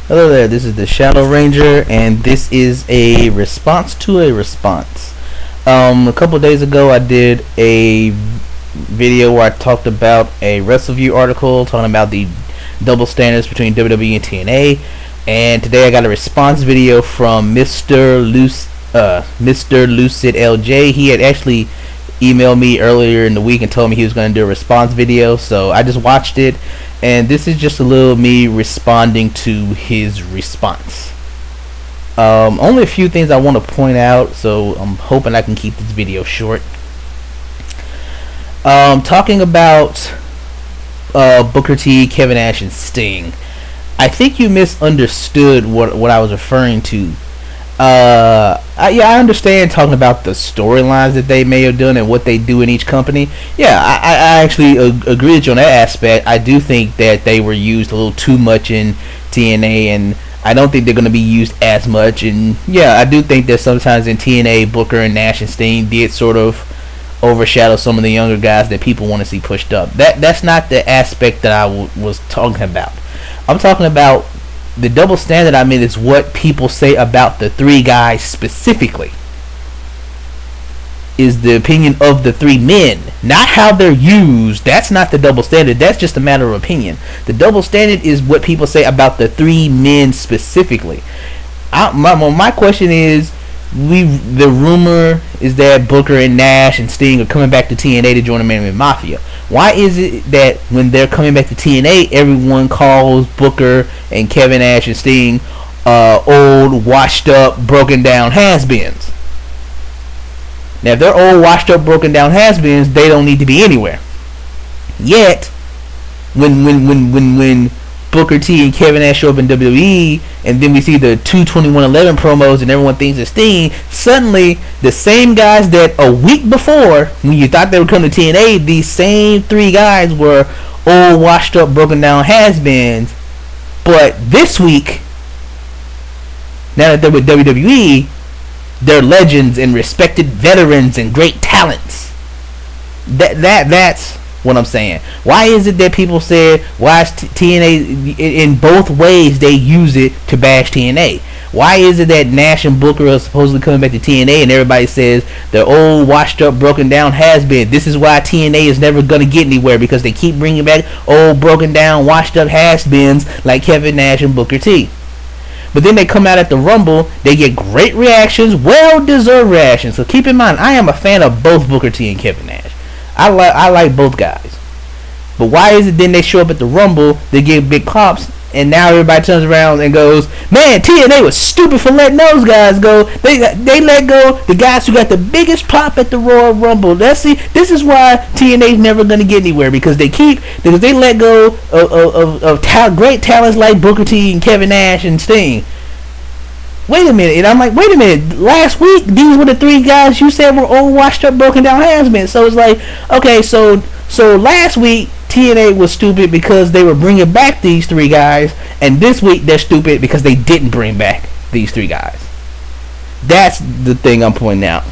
Hello there, this is the Shadow Ranger, and this is a response to a response. A couple of days ago, I did a video where I talked about a WrestleView article talking about the double standards between WWE and TNA, and today I got a response video from MrLucidLJ. He had actually emailed me earlier in the week and told me he was going to do a response video, so I just watched it, and this is just a little me responding to his response. Only a few things I want to point out, so I'm hoping I can keep this video short. Talking about Booker T, Kevin Nash, and Sting. I think you misunderstood what I was referring to. I understand talking about the storylines that they may have done and what they do in each company. Yeah, I actually agree with you on that aspect. I do think that they were used a little too much in TNA, and I don't think they're going to be used as much. And yeah, I do think that sometimes in TNA, Booker and Nash and Sting did sort of overshadow some of the younger guys that people want to see pushed up. That's not the aspect that I was talking about. I'm talking about the double standard. I mean, is what people say about the three guys specifically. Is the opinion of the three men, not how they're used. That's not the double standard. That's just a matter of opinion. The double standard is what people say about the three men specifically. My question is, the rumor is that Booker and Nash and Sting are coming back to TNA to join the Man Mafia. Why is it that when they're coming back to TNA, everyone calls Booker and Kevin Nash and Sting old, washed up, broken down has-beens? Now, if they're old, washed up, broken down has-beens, they don't need to be anywhere. Yet, when Booker T and Kevin Nash show up in WWE, and then we see the 2/21/11 promos, and everyone thinks it's Sting. Suddenly, the same guys that a week before, when you thought they would come to TNA, these same three guys were old, washed up, broken down has-beens. But this week, now that they're with WWE, they're legends and respected veterans and great talents. That's what I'm saying. Why is it that people say, why is TNA, in both ways they use it to bash TNA? Why is it that Nash and Booker are supposedly coming back to TNA and everybody says they're old, washed up, broken down has-been? This is why TNA is never going to get anywhere, because they keep bringing back old, broken down, washed up has-beens like Kevin Nash and Booker T. But then they come out at the Rumble, they get great reactions, well-deserved reactions. So keep in mind, I am a fan of both Booker T and Kevin Nash. I like both guys. But why is it then they show up at the Rumble, they get big pops, and now everybody turns around and goes, man, TNA was stupid for letting those guys go. They let go the guys who got the biggest pop at the Royal Rumble. This is why TNA is never going to get anywhere, because they let go of great talents like Booker T and Kevin Nash and Sting. Wait a minute. And I'm like, wait a minute. Last week, these were the three guys you said were old, washed up, broken down has-been. So it's like, okay, so last week, TNA was stupid because they were bringing back these three guys, and this week they're stupid because they didn't bring back these three guys. That's the thing I'm pointing out.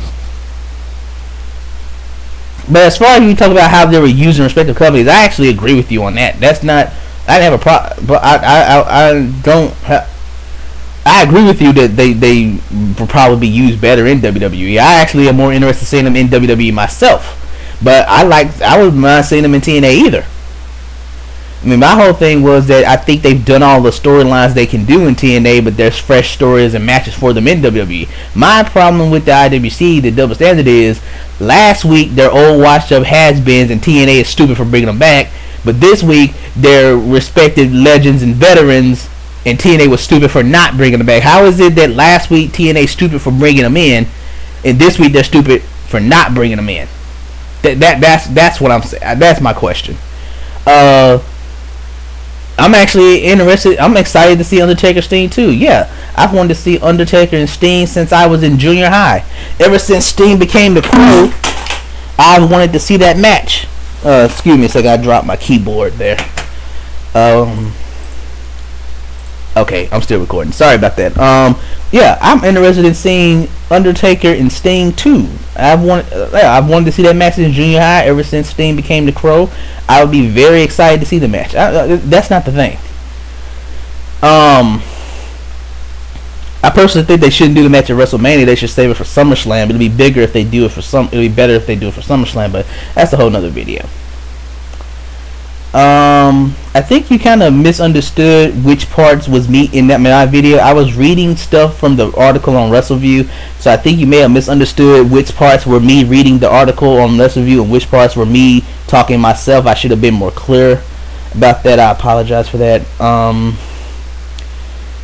But as far as you talk about how they were using respective companies, I actually agree with you on that. That's not, I didn't have a problem, but I agree with you that they will probably be used better in WWE. I actually am more interested in seeing them in WWE myself. But I wouldn't mind seeing them in TNA either. I mean, my whole thing was that I think they've done all the storylines they can do in TNA, but there's fresh stories and matches for them in WWE. My problem with the IWC, the double standard, is last week they're old, washed up has-beens and TNA is stupid for bringing them back. But this week they're respected legends and veterans, and TNA was stupid for not bringing them back. How is it that last week TNA stupid for bringing them in, and this week they're stupid for not bringing them in? That's what I'm saying. That's my question. I'm actually interested. I'm excited to see Undertaker Sting too. Yeah, I've wanted to see Undertaker and Sting since I was in junior high. Ever since Sting became the Crow, I've wanted to see that match. Excuse me a second. I dropped my keyboard there. Okay, I'm still recording. Sorry about that. Yeah, I'm interested in seeing Undertaker and Sting too. I've wanted to see that match in junior high ever since Sting became the Crow. I would be very excited to see the match. That's not the thing. personally think they shouldn't do the match at WrestleMania. They should save it for SummerSlam. It'll be bigger if they do it for It'll be better if they do it for SummerSlam. But that's a whole nother video. I think you kind of misunderstood which parts was me in my video. I was reading stuff from the article on WrestleView, so I think you may have misunderstood which parts were me reading the article on WrestleView and which parts were me talking myself. I should have been more clear about that. I apologize for that.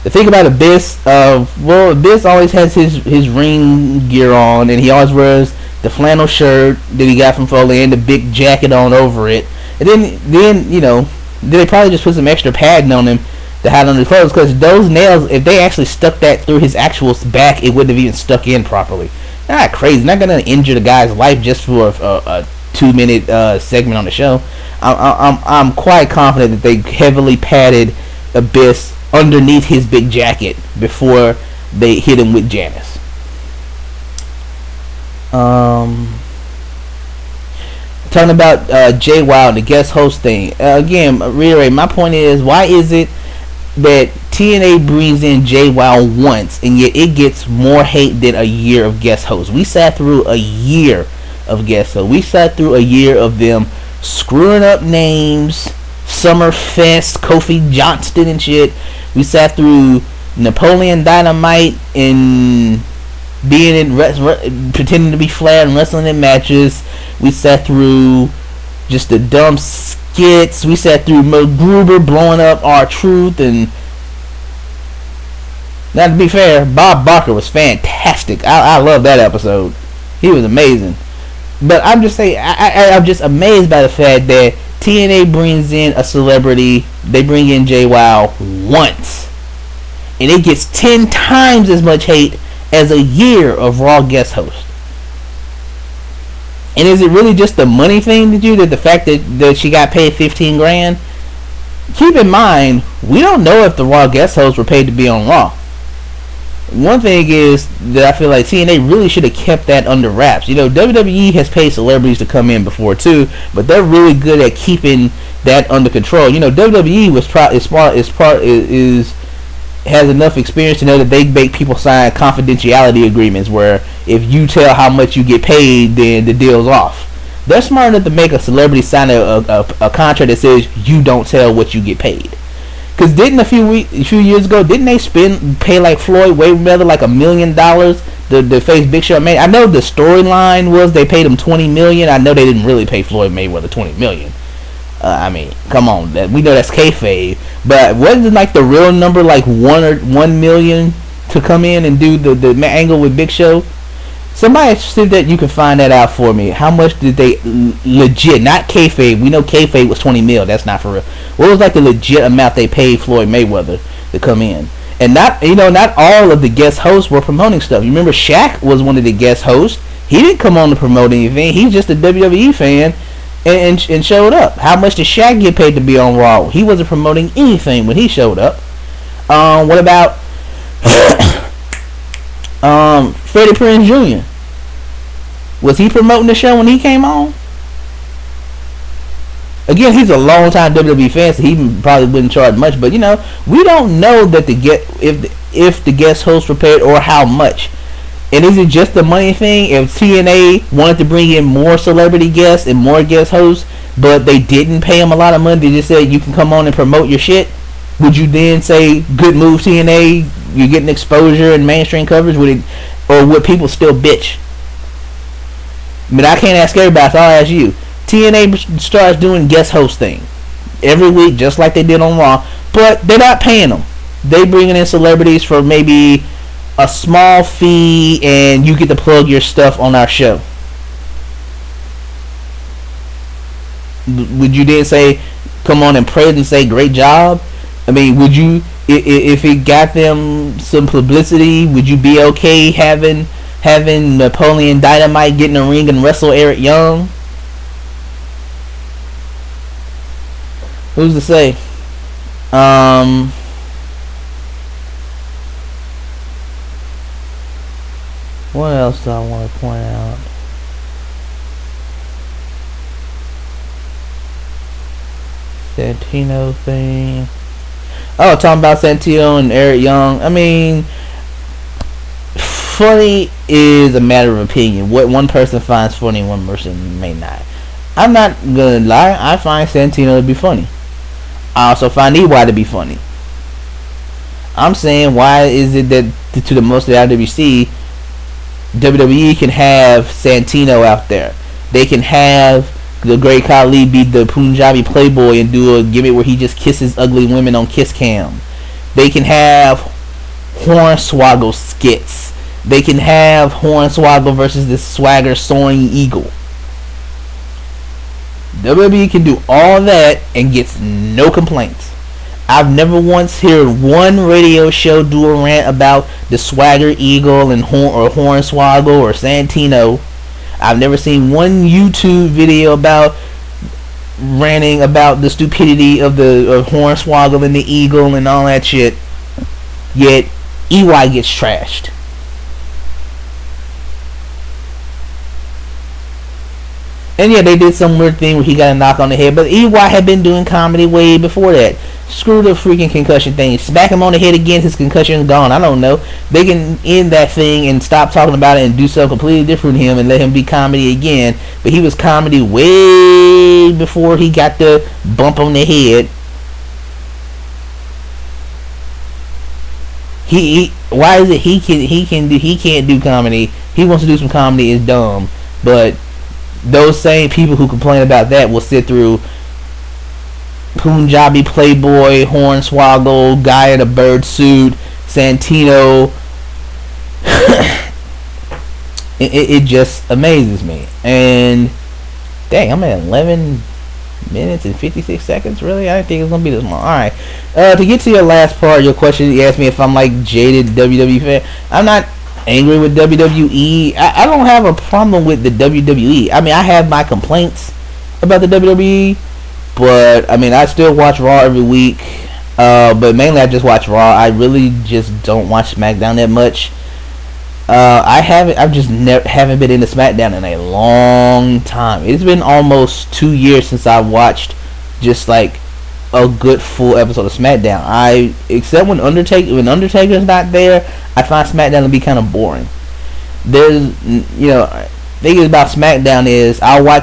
The thing about Abyss, Abyss always has his ring gear on, and he always wears the flannel shirt that he got from Foley and the big jacket on over it. And then they probably just put some extra padding on him to hide under the clothes, because those nails, if they actually stuck that through his actual back, it wouldn't have even stuck in properly. Not crazy. Not gonna injure the guy's life just for a 2-minute segment on the show. I'm quite confident that they heavily padded Abyss underneath his big jacket before they hit him with Janice. Talking about Jay Wild, the guest host thing. Again, reiterate, my point is, why is it that TNA brings in Jay Wild once, and yet it gets more hate than a year of guest hosts? We sat through a year of guest hosts. We sat through a year of them screwing up names, Summerfest, Kofi Johnston and shit. We sat through Napoleon Dynamite and being in pretending to be Flair and wrestling in matches. We sat through just the dumb skits. We sat through Gruber blowing up R-Truth, and now to be fair, Bob Barker was fantastic. I love that episode. He was amazing. But I'm just saying, I'm just amazed by the fact that TNA brings in a celebrity. They bring in Jay Wild once, and it gets 10 times as much hate as a year of Raw guest host. And is it really just the money thing to you, that the fact that she got paid $15 grand? Keep in mind, we don't know if the Raw guest hosts were paid to be on Raw. One thing is that I feel like TNA really should have kept that under wraps. WWE has paid celebrities to come in before too, but they're really good at keeping that under control. WWE has enough experience to know that they make people sign confidentiality agreements where if you tell how much you get paid, then the deal's off. They're smart enough to make a celebrity sign a contract that says you don't tell what you get paid. Because didn't a few years ago, didn't they pay like Floyd Mayweather like $1 million to face Big Show? Man, I know the storyline was they paid him $20 million. I know they didn't really pay Floyd Mayweather $20 million. I mean, come on, we know that's kayfabe. But wasn't it like the real number, like $1 million to come in and do the angle with Big Show? Somebody said that you can find that out for me. How much did they legit, not kayfabe? We know kayfabe was $20 million. That's not for real. What was like the legit amount they paid Floyd Mayweather to come in? And not all of the guest hosts were promoting stuff. You remember Shaq was one of the guest hosts. He didn't come on to promote anything. He's just a WWE fan and showed up. How much did Shaq get paid to be on Raw? He wasn't promoting anything when he showed up. What about Freddie Prinze Jr.? Was he promoting the show when he came on? Again, he's a long-time WWE fan, so he probably wouldn't charge much. But we don't know that if the guest hosts were paid or how much. And is it just the money thing? If TNA wanted to bring in more celebrity guests and more guest hosts, but they didn't pay them a lot of money, they just said you can come on and promote your shit, would you then say good move TNA? You're getting exposure and mainstream coverage. Or would people still bitch? But I can't ask everybody, so I'll ask you. TNA starts doing guest host thing every week, just like they did on Raw, but they're not paying them. They bringing in celebrities for maybe a small fee, and you get to plug your stuff on our show. Would you then say, come on and praise and say great job? I mean, would you, if it got them some publicity, would you be okay having Napoleon Dynamite get in the ring and wrestle Eric Young? Who's to say? What else do I want to point out? Santino thing. Oh, talking about Santino and Eric Young. I mean, funny is a matter of opinion. What one person finds funny, one person may not. I'm not gonna lie. I find Santino to be funny. I also find EY to be funny. I'm saying, why is it that to the most of the IWC, WWE can have Santino out there? They can have the Great Khali be the Punjabi playboy and do a gimmick where he just kisses ugly women on Kiss Cam. They can have Hornswoggle skits. They can have Hornswoggle versus this swagger soaring eagle. WWE can do all that and gets no complaints. I've never once heard one radio show do a rant about the swagger eagle and Hornswoggle or Santino. I've never seen one YouTube video about ranting about the stupidity of the Hornswoggle and the eagle and all that shit. Yet EY gets trashed. And yeah, they did some weird thing where he got a knock on the head, but EY had been doing comedy way before that. Screw the freaking concussion thing. Smack him on the head again, his concussion's gone. I don't know. They can end that thing and stop talking about it and do something completely different with him and let him be comedy again. But he was comedy way before he got the bump on the head. Why is it he can't do comedy? He wants to do some comedy, is dumb. But those same people who complain about that will sit through Punjabi playboy, Hornswoggle, guy in a bird suit, Santino. it just amazes me. And dang, I'm at 11 minutes and 56 seconds. Really? I didn't think it was gonna be this long. Alright. To get to your last part of your question, you asked me if I'm like jaded WWE fan. I'm not angry with WWE. I don't have a problem with the WWE. I mean, I have my complaints about the WWE, but I mean, I still watch Raw every week. But mainly I just watch Raw. I really just don't watch SmackDown that much. I've just haven't been into SmackDown in a long time. It's been almost 2 years since I watched just like a good full episode of SmackDown. Except when Undertaker's not there, I find SmackDown to be kind of boring. There's, thing about SmackDown is I'll go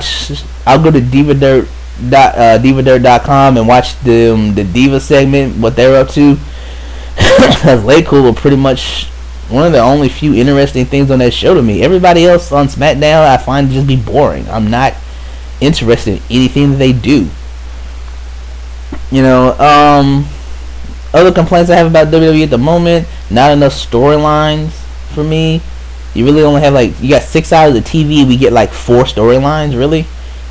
to divadirt.com and watch the Diva segment, what they're up to. Because Laycool are pretty much one of the only few interesting things on that show to me. Everybody else on SmackDown I find to just be boring. I'm not interested in anything that they do. Other complaints I have about WWE at the moment: not enough storylines for me. You really only have you got 6 hours of TV. We get 4 storylines, really.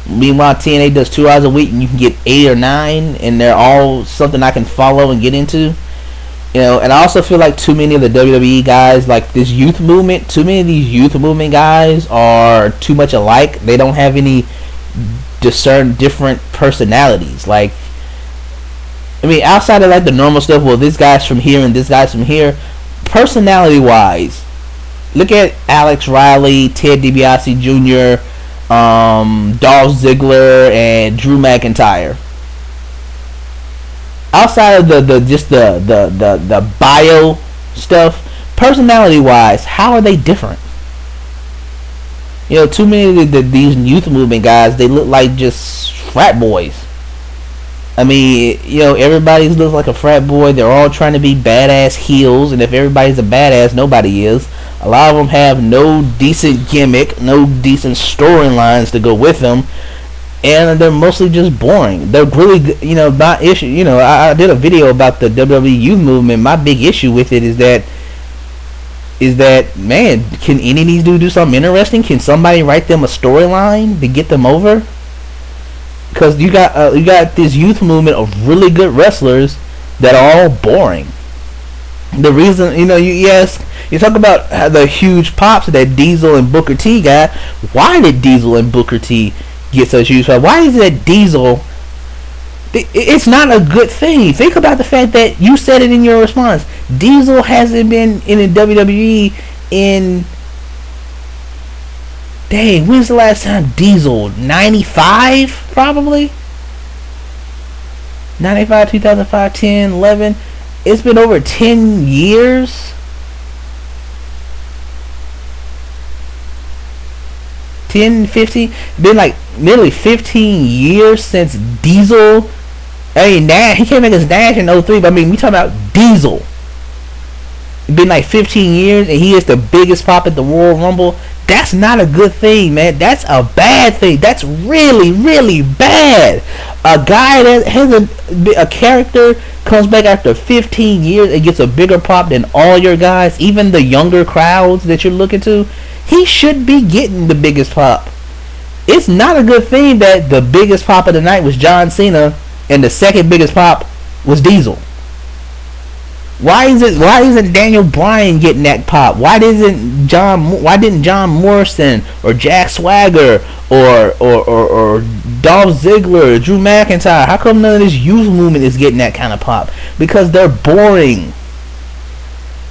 Meanwhile, TNA does 2 hours a week, and you can get 8 or 9, and they're all something I can follow and get into. And I also feel like too many of the WWE guys, like this youth movement, too many of these youth movement guys are too much alike. They don't have any different personalities. Outside of the normal stuff, well, this guy's from here and this guy's from here, personality-wise, look at Alex Riley, Ted DiBiase Jr., Dolph Ziggler, and Drew McIntyre. Outside of the bio stuff, personality-wise, how are they different? Too many of these youth movement guys, they look like just frat boys. Everybody looks like a frat boy. They're all trying to be badass heels, and if everybody's a badass, nobody is. A lot of them have no decent gimmick, no decent storylines to go with them, and they're mostly just boring. They're really, my issue, I did a video about the WWE youth movement. My big issue with it is that, man, can any of these dudes do something interesting? Can somebody write them a storyline to get them over? Because you got this youth movement of really good wrestlers that are all boring. The reason, you talk about the huge pops that Diesel and Booker T got. Why did Diesel and Booker T get such huge pops? Why is it that Diesel? It's not a good thing. Think about the fact that you said it in your response. Diesel hasn't been in the WWE in... Dang, when's the last time Diesel? 95, probably? 95, 2005, 10, 11. It's been over 10 years. 10, 15, been like nearly 15 years since Diesel. I mean, Nash, he came against Nash in '03, but I mean, we talking about Diesel. It's been like 15 years, and he is the biggest pop at the Royal Rumble. That's not a good thing, man. That's a bad thing. That's really, really bad. A guy that has a character comes back after 15 years and gets a bigger pop than all your guys, even the younger crowds that you're looking to. He should be getting the biggest pop. It's not a good thing that the biggest pop of the night was John Cena and the second biggest pop was Diesel. Why isn't Daniel Bryan getting that pop? Why didn't John Morrison or Jack Swagger or Dolph Ziggler or Drew McIntyre? How come none of this youth movement is getting that kind of pop? Because they're boring.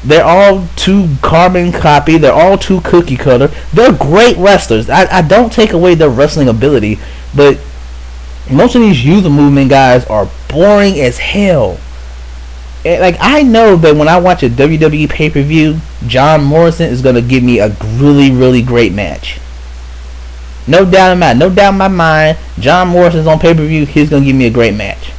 They're all too carbon copy. They're all too cookie cutter. They're great wrestlers. I don't take away their wrestling ability, but most of these youth movement guys are boring as hell. Like, I know that when I watch a WWE pay-per-view, John Morrison is going to give me a really, really great match. No doubt in my mind, John Morrison's on pay-per-view, he's going to give me a great match.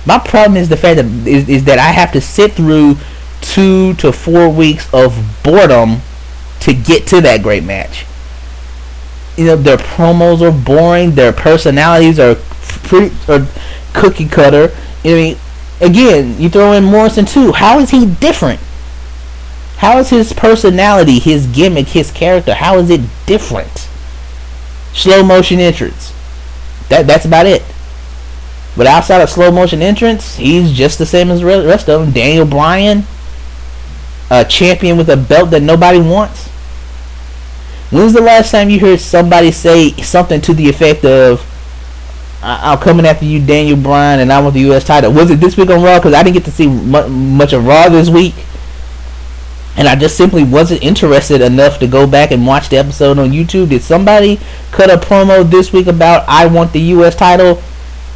My problem is the fact that is that I have to sit through 2 to 4 weeks of boredom to get to that great match. You know, their promos are boring, their personalities are cookie cutter. I mean, again, you throw in Morrison too. How is he different? How is his personality, his gimmick, his character, how is it different? Slow motion entrance. That's about it. But outside of slow motion entrance, he's just the same as the rest of them. Daniel Bryan, a champion with a belt that nobody wants. When's the last time you heard somebody say something to the effect of, I'm coming after you, Daniel Bryan, and I want the U.S. title? Was it this week on Raw? Because I didn't get to see much of Raw this week. And I just simply wasn't interested enough to go back and watch the episode on YouTube. Did somebody cut a promo this week about I want the U.S. title?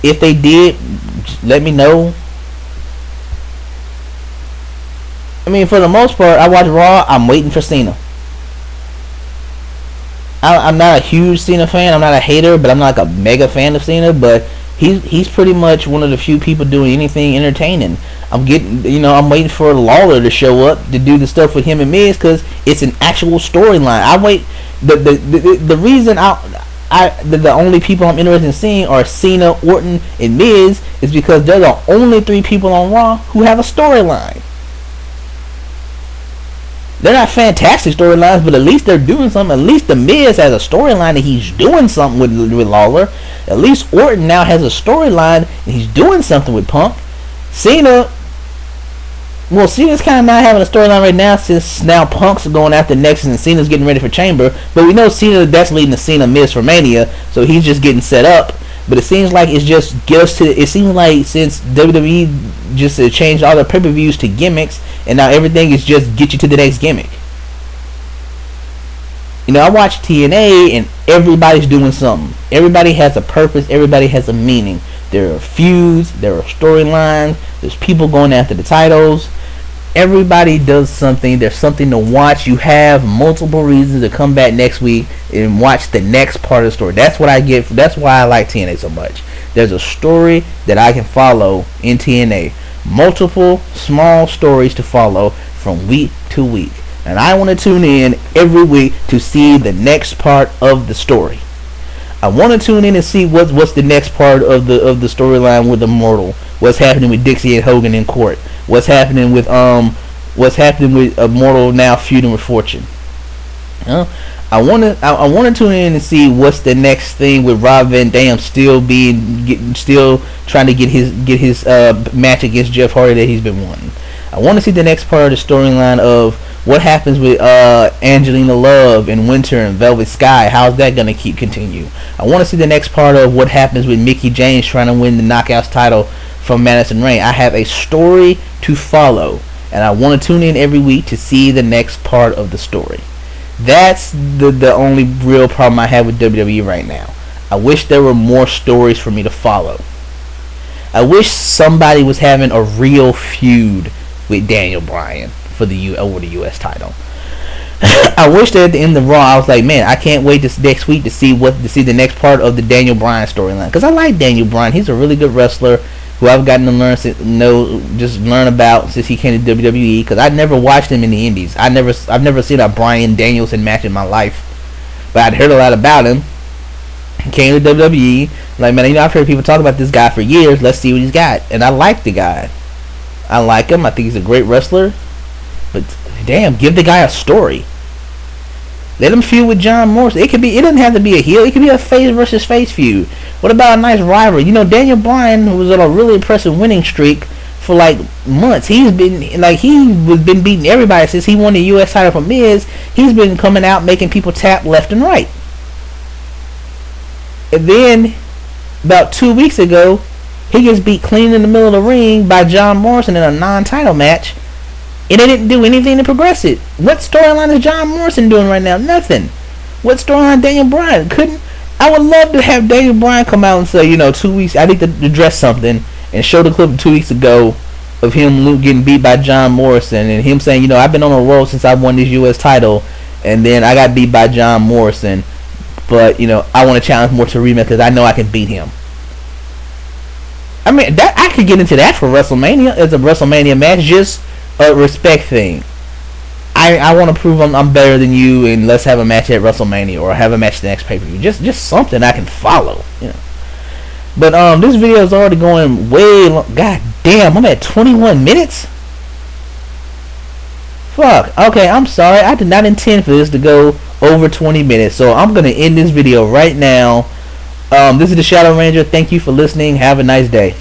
If they did, just let me know. I mean, for the most part, I watch Raw. I'm waiting for Cena. I'm not a huge Cena fan. I'm not a hater, but I'm not like a mega fan of Cena. But he's pretty much one of the few people doing anything entertaining. I'm waiting for Lawler to show up to do the stuff with him and Miz because it's an actual storyline. I wait. The reason the only people I'm interested in seeing are Cena, Orton, and Miz is because they're the only 3 people on Raw who have a storyline. They're not fantastic storylines, but at least they're doing something. At least the Miz has a storyline that he's doing something with Lawler. At least Orton now has a storyline and he's doing something with Punk. Cena's kind of not having a storyline right now since now Punk's going after Nexus and Cena's getting ready for Chamber. But we know Cena, that's leading to Cena Miz for Mania, so he's just getting set up. But it seems like it seems like since WWE just changed all their pay-per-views to gimmicks, and now everything is just get you to the next gimmick. You know, I watch TNA and everybody's doing something. Everybody has a purpose. Everybody has a meaning. There are feuds. There are storylines. There's people going after the titles. Everybody does something. There's something to watch. You have multiple reasons to come back next week and watch the next part of the story. That's what I get. That's why I like TNA so much. There's a story that I can follow in TNA. Multiple small stories to follow from week to week. And I want to tune in every week to see the next part of the story. I want to tune in and see what's the next part of the storyline with Immortal. What's happening with Dixie and Hogan in court? What's happening with Immortal now feuding with Fortune? I want to tune in and see what's the next thing with Rob Van Dam still trying to get his match against Jeff Hardy that he's been wanting. I want to see the next part of the storyline of what happens with Angelina Love and Winter and Velvet Sky. How's that going to continue? I want to see the next part of what happens with Mickie James trying to win the Knockouts title from Madison Rayne. I have a story to follow, and I want to tune in every week to see the next part of the story. That's the only real problem I have with WWE right now. I wish there were more stories for me to follow. I wish somebody was having a real feud with Daniel Bryan for over the U.S. title. I wish that at the end of Raw, I was like, man, I can't wait this next week to see the next part of the Daniel Bryan storyline, because I like Daniel Bryan. He's a really good wrestler who I've gotten to learn about since he came to WWE. Because I never watched him in the Indies. I've never seen a Bryan Danielson match in my life, but I'd heard a lot about him. He came to WWE, like, man, I've heard people talk about this guy for years. Let's see what he's got, and I like the guy. I like him. I think he's a great wrestler, but damn, give the guy a story. Let him feud with John Morrison. It doesn't have to be a heel. It could be a face versus face feud. What about a nice rivalry? Daniel Bryan was on a really impressive winning streak for like months. He's been beating everybody since he won the U.S. title from Miz. He's been coming out making people tap left and right. And then about 2 weeks ago, he gets beat clean in the middle of the ring by John Morrison in a non-title match. And they didn't do anything to progress it. What storyline is John Morrison doing right now? Nothing. What storyline Daniel Bryan? I would love to have Daniel Bryan come out and say, 2 weeks, I need to address something, and show the clip 2 weeks ago of him getting beat by John Morrison, and him saying, I've been on a roll since I won this U.S. title, and then I got beat by John Morrison, but, I want to challenge more to rematch because I know I can beat him. I mean, that I could get into that for WrestleMania as a WrestleMania match, just a respect thing. I want to prove I'm better than you, and let's have a match at WrestleMania, or have a match the next pay-per-view. Just something I can follow, But this video is already going way long. God damn, I'm at 21 minutes. Fuck. Okay, I'm sorry. I did not intend for this to go over 20 minutes, so I'm gonna end this video right now. This is the Shadow Ranger. Thank you for listening. Have a nice day.